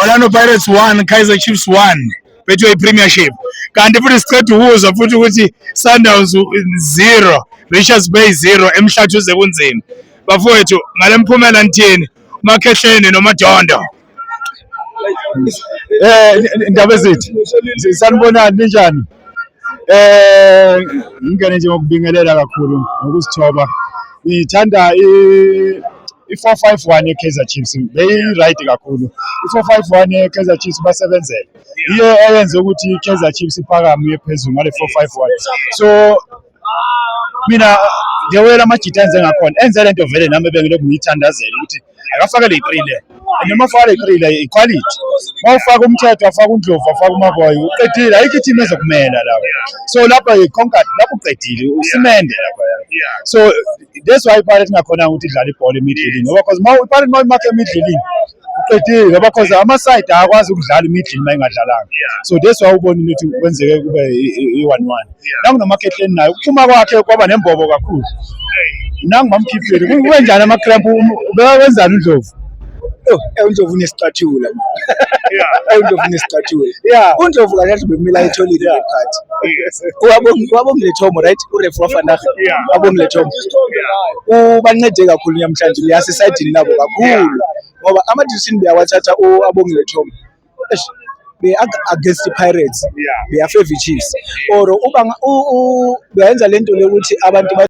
Orlando Pirates 1 Kaizer Chiefs 1 Betway Premiership. Kanti futhi siceda ukuzwa futhi ukuthi Sundowns 0 Richards Bay 0 emhlathi uze kunzima. Bafowethu ngalemphumela nithini? Makhehleni noMadondo. Indaba ezithi sanibonani ninjani ngingene nje ngokubingelela kakhulu ngokuzithoba ngithanda i451 yeKaizer Chiefs beyi right kakhulu i451 yeKaizer Chiefs basebenzele iyo eyenza ukuthi iKaizer Chiefs iphakame iyephezulu ngale 451 so mina ngewela amajita enze ngakhona enze lento vele nami bengilokhu ngiyithandazela ukuthi akafakele iqrile noma ufaka iqrile equality mawufaka umthetho afaka uNdlovu afaka uMaboy uqedile ayikho team ezokumela lapho so lapha iConcord lapho uqedile usimende lapha so that's why Pirates ngakhona ukuthi idlala ibhola emidlelini ngoba because Pirates mayimakhe emidlelini uqedile ngoba because ama-side akwazi ukudlala emidlelini mayingadlalanga so that's why ubona ukuthi kwenzeke kube i-1-1 nangunomakhehleni naye ukuphuma kwakhe kwaba nembobo kakhulu nangibamkhiphile kubenjani ama-cramp ubewenzani uNdlovu uNdlovu unesicathulo uNdlovu unesicathulo uNdlovu kahle bekumele ayitholile lekhadi wabongile Thomo right uref wafandaga wabongile Thomo ubancede kakhulu namhlanje uyasisayidini nabo kakhulu ngoba ama-decision beyawathatha abongile Thomo be against the Pirates beyafavor Chiefs or uba beyenza lento lokuthi abantu